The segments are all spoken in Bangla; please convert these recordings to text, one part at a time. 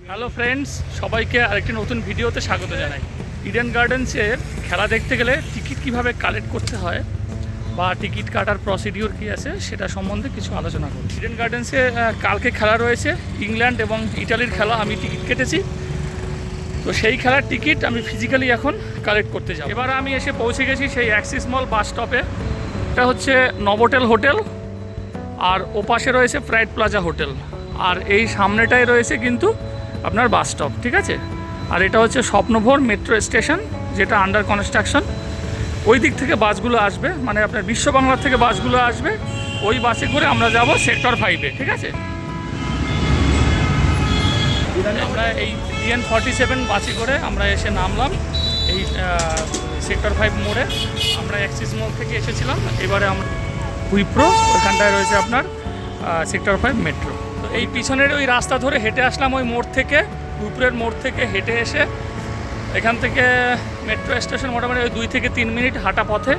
হ্যালো ফ্রেন্ডস, সবাইকে আরেকটি নতুন ভিডিওতে স্বাগত জানাই। ইডেন গার্ডেন্সের খেলা দেখতে গেলে টিকিট কিভাবে কালেক্ট করতে হয় বা টিকিট কাটার প্রসিডিওর কী আছে সেটা সম্বন্ধে কিছু আলোচনা করি। ইডেন গার্ডেন্সে কালকে খেলা রয়েছে ইংল্যান্ড এবং ইটালির খেলা। আমি টিকিট কেটেছি, তো সেই খেলার টিকিট আমি ফিজিক্যালি এখন কালেক্ট করতে যাব। এবার আমি এসে পৌঁছে গেছি সেই অ্যাক্সিস মল বাস স্টপে। এটা হচ্ছে নভোটেল হোটেল, আর ওপাশে রয়েছে প্রাইড প্লাজা হোটেল, আর এই সামনেটাই রয়েছে কিন্তু আপনার বাস স্টপ, ঠিক আছে। আর এটা হচ্ছে স্বপ্নভর মেট্রো স্টেশন, যেটা আন্ডার কনস্ট্রাকশন। ওই দিক থেকে বাসগুলো আসবে, মানে আপনার বিশ্ব বাংলার থেকে বাসগুলো আসবে। ওই বাসে করে আমরা যাব সেক্টর 5-এ, ঠিক আছে। আমরা এই DN47 বাসে করে আমরা এসে নামলাম এই সেক্টর 5 মোড়ে। আমরা অ্যাক্সিস মল থেকে এসেছিলাম, এবারে আমরা উইপ্রো, ওইখানটায় রয়েছে আপনার সেক্টর 5 মেট্রো। তো এই পিছনের ওই রাস্তা ধরে হেঁটে আসলাম ওই মোড় থেকে, উইপ্রোর মোড় থেকে হেঁটে এসে এখান থেকে মেট্রো স্টেশন মোটামুটি ওই 2 থেকে 3 মিনিট হাঁটা পথে।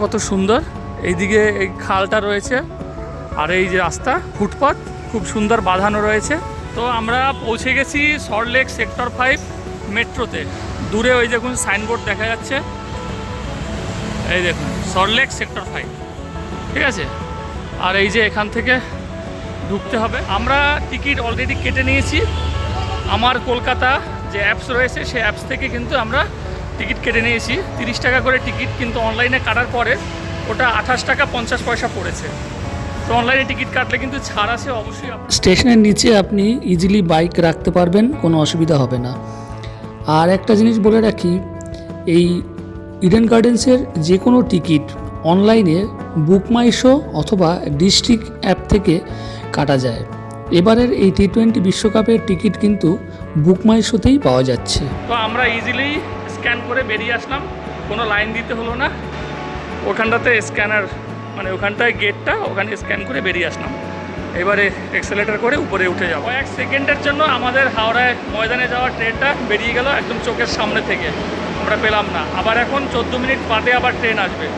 কত সুন্দর এইদিকে এই খালটা রয়েছে, আর এই যে রাস্তা ফুটপাথ খুব সুন্দর বাঁধানো রয়েছে। তো আমরা পৌঁছে গেছি সল্টলেক সেক্টর 5 মেট্রোতে। দূরে ওই দেখুন সাইনবোর্ড দেখা যাচ্ছে, এই দেখুন সল্টলেক সেক্টর 5, ঠিক আছে। আর এই যে এখান থেকে ঢুকতে হবে। আমরা টিকিট অলরেডি কেটে নিয়েছি। আমার কলকাতা যে অ্যাপস রয়েছে সেই অ্যাপস থেকে কিন্তু আমরা টিকিট কেটে নিয়েছি। 30 টাকা করে টিকিট, কিন্তু অনলাইনে কাটার পরে ওটা 28 টাকা 50 পয়সা পড়েছে। তো অনলাইনে টিকিট কাটলে কিন্তু ছাড় আছে অবশ্যই। স্টেশনের নিচে আপনি ইজিলি বাইক রাখতে পারবেন, কোনো অসুবিধা হবে না। আর একটা জিনিস বলে রাখি, এই ইডেন গার্ডেন্সের যে কোনো টিকিট অনলাইনে বুক মাই শো অথবা ডিস্ট্রিক্ট অ্যাপ থেকে কাটা যায়। এবারের এই T20 বিশ্বকাপের টিকিট কিন্তু বুক মাই শোতেই পাওয়া যাচ্ছে। তো আমরা ইজিলি স্ক্যান করে বেরিয়ে আসলাম, কোনো লাইন দিতে হলো না। ওখানটাতে স্ক্যানার, মানে ওখানটায় গেটটা, ওখানে স্ক্যান করে বেরিয়ে আসলাম। এবারে এক্সেলেটার করে উপরে উঠে যাবো। 1 সেকেন্ডের জন্য আমাদের হাওড়ায় ময়দানে যাওয়ার ট্রেনটা বেরিয়ে গেল একদম চোখের সামনে থেকে, আমরা পেলাম না। আবার এখন 14 মিনিট বাদে আবার ট্রেন আসবে।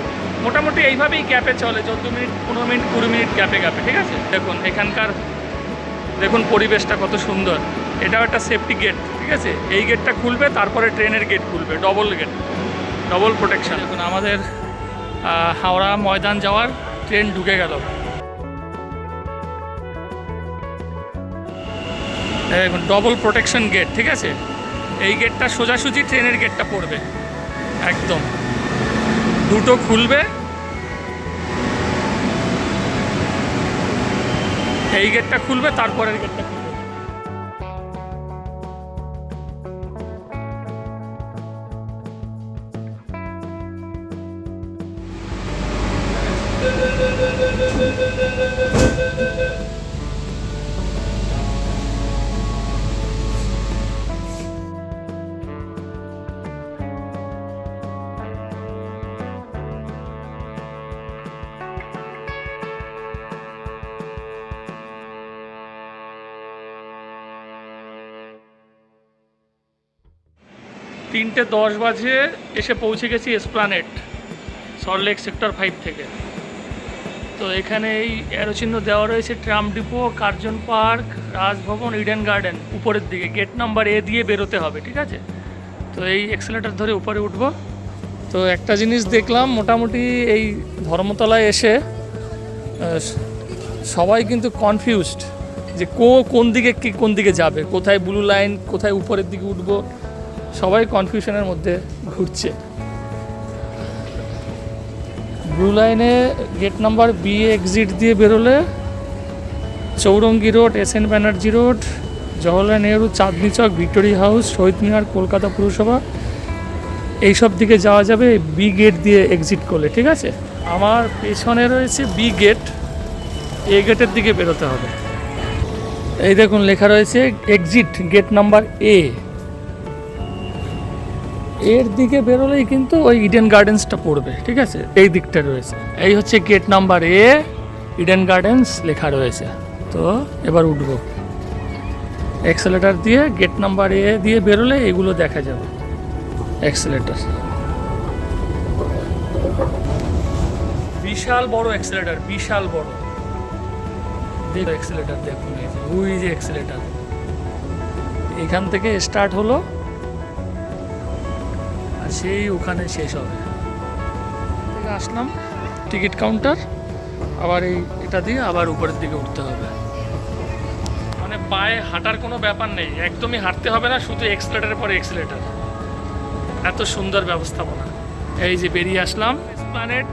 মোটামুটি এইভাবেই গ্যাপে চলে, 14 মিনিট 15 মিনিট 20 মিনিট গ্যাপে, ঠিক আছে। দেখুন এখানকার দেখুন পরিবেশটা কত সুন্দর। এটাও একটা সেফটি গেট, ঠিক আছে। এই গেটটা খুলবে, তারপরে ট্রেনের গেট খুলবে, ডবল গেট, ডবল প্রোটেকশন। দেখুন আমাদের হাওড়া ময়দান যাওয়ার ট্রেন ঢুকে গেল। দেখুন ডবল প্রোটেকশন গেট, ঠিক আছে। এই গেটটা সোজাসুজি ট্রেনের গেটটা পড়বে একদম, দুটো খুলবে। এই গেটটা খুলবে, তারপরের গেটটা খুলবে। তিনটে 10 বাজে এসে পৌঁছে গেছি এসপ্লানেড, সল্টলেক সেক্টর 5 থেকে। তো এখানে এই অ্যারো চিহ্ন দেওয়া রয়েছে tram depot, Curzon park, Raj Bhavan, Eden garden. উপরের দিকে গেট নাম্বার A দিয়ে বেরোতে হবে, ঠিক আছে। তো এই এক্সেলেটার ধরে উপরে উঠব। তো একটা জিনিস দেখলাম, মোটামুটি এই ধর্মতলায় এসে সবাই কিন্তু কনফিউজড যে কোন দিকে যাবে, কোথায় ব্লু লাইন, কোথায় উপরের দিকে উঠবো। সবাই কনফিউশনের মধ্যে ঘুরছে। ব্লু লাইনে গেট নাম্বার B এক্সিট দিয়ে বেরোলে Chowringhee Road, SN Banerjee Road, Jawaharlal Nehru, Chandni Chowk, Victoria House, Shaheed Minar, Kolkata পুরসভা, এইসব দিকে যাওয়া যাবে B গেট দিয়ে এক্সিট করলে, ঠিক আছে। আমার পেছনে রয়েছে B গেট, A গেটের দিকে বেরোতে হবে। এই দেখুন লেখা রয়েছে এক্সিট গেট নাম্বার A। এর দিকে বেরোলেই কিন্তু ওই ইডেন গার্ডেন্সটা পড়বে, ঠিক আছে। এই দিকটা রয়েছে, এই হচ্ছে gate number A, Eden Gardens লেখা রয়েছে। তো এবার উঠবো এক্সেলেটার দিয়ে, গেট নাম্বার A দিয়ে বেরোলে এগুলো দেখা যাবে। এক্সেলেটার, বিশাল বড় এক্সেলেটার, বিশাল বড়। দেখো এক্সেলেটার দেখুন, এই যে এক্সেলেটার, এখান থেকে স্টার্ট হলো আর সেই ওখানে শেষ হবে। থেকে আসলাম টিকিট কাউন্টার, আবার এটা দিয়ে আবার উপরের দিকে উঠতে হবে। মানে পায়ে হাঁটার কোনো ব্যাপার নেই, একদমই হাঁটতে হবে না, শুধু এক্সিলেটারের পরে এক্সিলেটার। এত সুন্দর ব্যবস্থাপনা। এই যে বেরিয়ে আসলাম প্ল্যানেট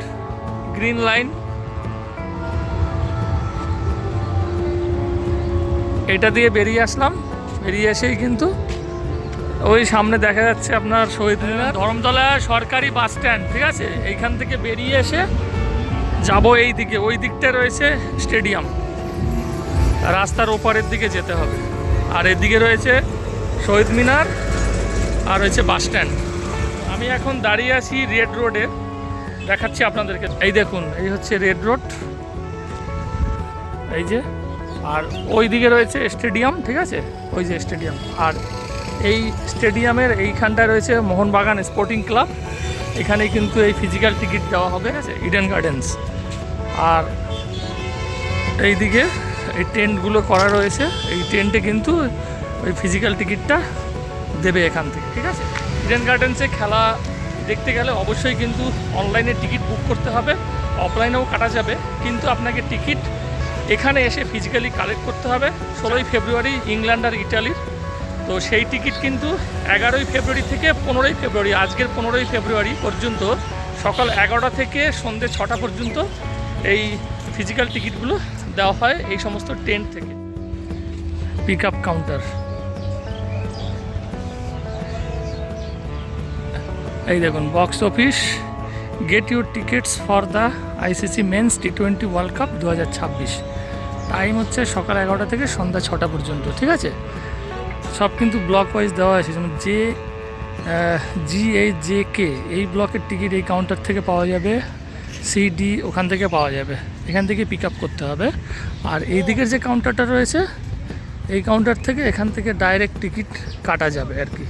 গ্রিন লাইন, এটা দিয়ে বেরিয়ে আসলাম। বেরিয়ে এসেই কিন্তু ওই সামনে দেখা যাচ্ছে আপনার শহীদ মিনার, ধরমতলা সরকারি বাস স্ট্যান্ড, ঠিক আছে। এইখান থেকে বেরিয়ে এসে যাব এই দিকে, ওই দিকটা রয়েছে স্টেডিয়াম, রাস্তার ওপারের দিকে যেতে হবে। আর এদিকে রয়েছে শহীদ মিনার আর রয়েছে বাস স্ট্যান্ড। আমি এখন দাঁড়িয়ে আছি রেড রোডে, দেখাচ্ছি আপনাদেরকে। এই দেখুন, এই হচ্ছে রেড রোড, এই যে। আর ওই দিকে রয়েছে স্টেডিয়াম, ঠিক আছে, ওই যে স্টেডিয়াম। আর এই স্টেডিয়ামের এইখানটায় রয়েছে মোহনবাগান স্পোর্টিং ক্লাব, এখানেই কিন্তু এই ফিজিক্যাল টিকিট দেওয়া হবে, ঠিক আছে, ইডেন গার্ডেন্স। আর এই দিকে এই টেন্টগুলো করা রয়েছে, এই টেন্টে কিন্তু ওই ফিজিক্যাল টিকিটটা দেবে এখান থেকে, ঠিক আছে। ইডেন গার্ডেন্সে খেলা দেখতে গেলে অবশ্যই কিন্তু অনলাইনে টিকিট বুক করতে হবে, অফলাইনেও কাটা যাবে, কিন্তু আপনাকে টিকিট এখানে এসে ফিজিক্যালি কালেক্ট করতে হবে। 16ই ফেব্রুয়ারি ইংল্যান্ড আর ইটালির, তো সেই টিকিট কিন্তু 11ই ফেব্রুয়ারি থেকে 15ই ফেব্রুয়ারি, আজকের 15ই ফেব্রুয়ারি পর্যন্ত সকাল 11টা থেকে সন্ধ্যে 6টা পর্যন্ত এই ফিজিক্যাল টিকিটগুলো দেওয়া হয় এই সমস্ত টেন্ট থেকে। পিক আপ কাউন্টার, এই দেখুন, box office, get your tickets for the ICC men's টি20 ওয়ার্ল্ড কাপ 2026। টাইম হচ্ছে সকাল 11টা থেকে সন্ধ্যা 6টা পর্যন্ত, ঠিক আছে। সব কিন্তু ব্লক ওয়াইজ দেওয়া আছে, যেমন GH এই ব্লকের টিকিট এই কাউন্টার থেকে পাওয়া যাবে, CD ওখান থেকে পাওয়া যাবে, এখান থেকে পিক আপ করতে হবে। আর এই দিকের যে কাউন্টারটা রয়েছে, এই কাউন্টার থেকে এখান থেকে ডাইরেক্ট টিকিট কাটা যাবে আর কি।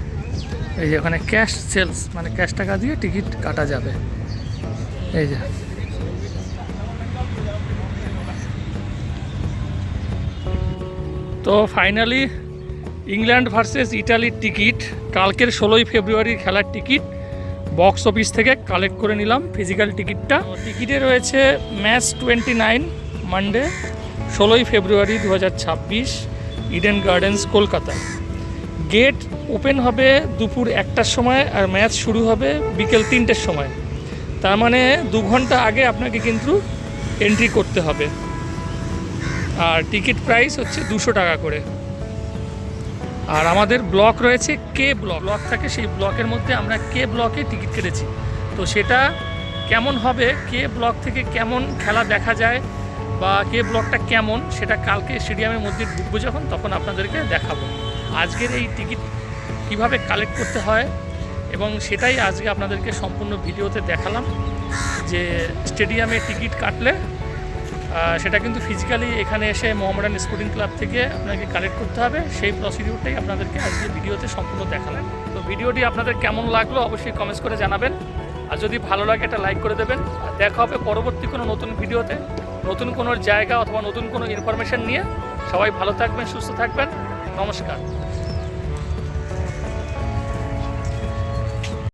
এই যে ওখানে ক্যাশ সেলস, মানে ক্যাশ টাকা দিয়ে টিকিট কাটা যাবে, এই যে। তো ফাইনালি ইংল্যান্ড ভার্সেস ইটালির টিকিট, কালকের 16ই ফেব্রুয়ারির খেলার টিকিট বক্স অফিস থেকে কালেক্ট করে নিলাম ফিজিক্যাল টিকিটটা। টিকিটে রয়েছে ম্যাচ 29 মানডে 16ই February 2026, Eden Gardens Kolkata. Gate open হবে দুপুর 1টার সময় আর ম্যাচ শুরু হবে বিকেল 3টের সময়। তার মানে 2 ঘন্টা আগে আপনাকে কিন্তু এন্ট্রি করতে হবে। আর টিকিট প্রাইস হচ্ছে 200 টাকা করে। আর আমাদের ব্লক রয়েছে কে ব্লক থাকে, সেই ব্লকের মধ্যে আমরা কে ব্লকে টিকিট কেটেছি। তো সেটা কেমন হবে, কে ব্লক থেকে কেমন খেলা দেখা যায় বা কে ব্লকটা কেমন, সেটা কালকে স্টেডিয়ামের মধ্যে ঢুকবো যখন, তখন আপনাদেরকে দেখাবো। আজকের এই টিকিট কিভাবে কালেক্ট করতে হয় এবং সেটাই আজকে আপনাদেরকে সম্পূর্ণ ভিডিওতে দেখালাম, যে স্টেডিয়ামে টিকিট কাটলে সেটা কিন্তু ফিজিক্যালি এখানে এসে মোহামেডান স্পোর্টিং ক্লাব থেকে আপনাকে কালেক্ট করতে হবে। সেই প্রসিডিউরটাই আপনাদেরকে আজকে ভিডিওতে সম্পূর্ণ দেখালাম। তো ভিডিওটি আপনাদের কেমন লাগলো অবশ্যই কমেন্টস করে জানাবেন, আর যদি ভালো লাগে একটা লাইক করে দেবেন। আর দেখা হবে পরবর্তী কোনো নতুন ভিডিওতে, নতুন কোনো জায়গা অথবা নতুন কোনো ইনফরমেশন নিয়ে। সবাই ভালো থাকবেন, সুস্থ থাকবেন, নমস্কার।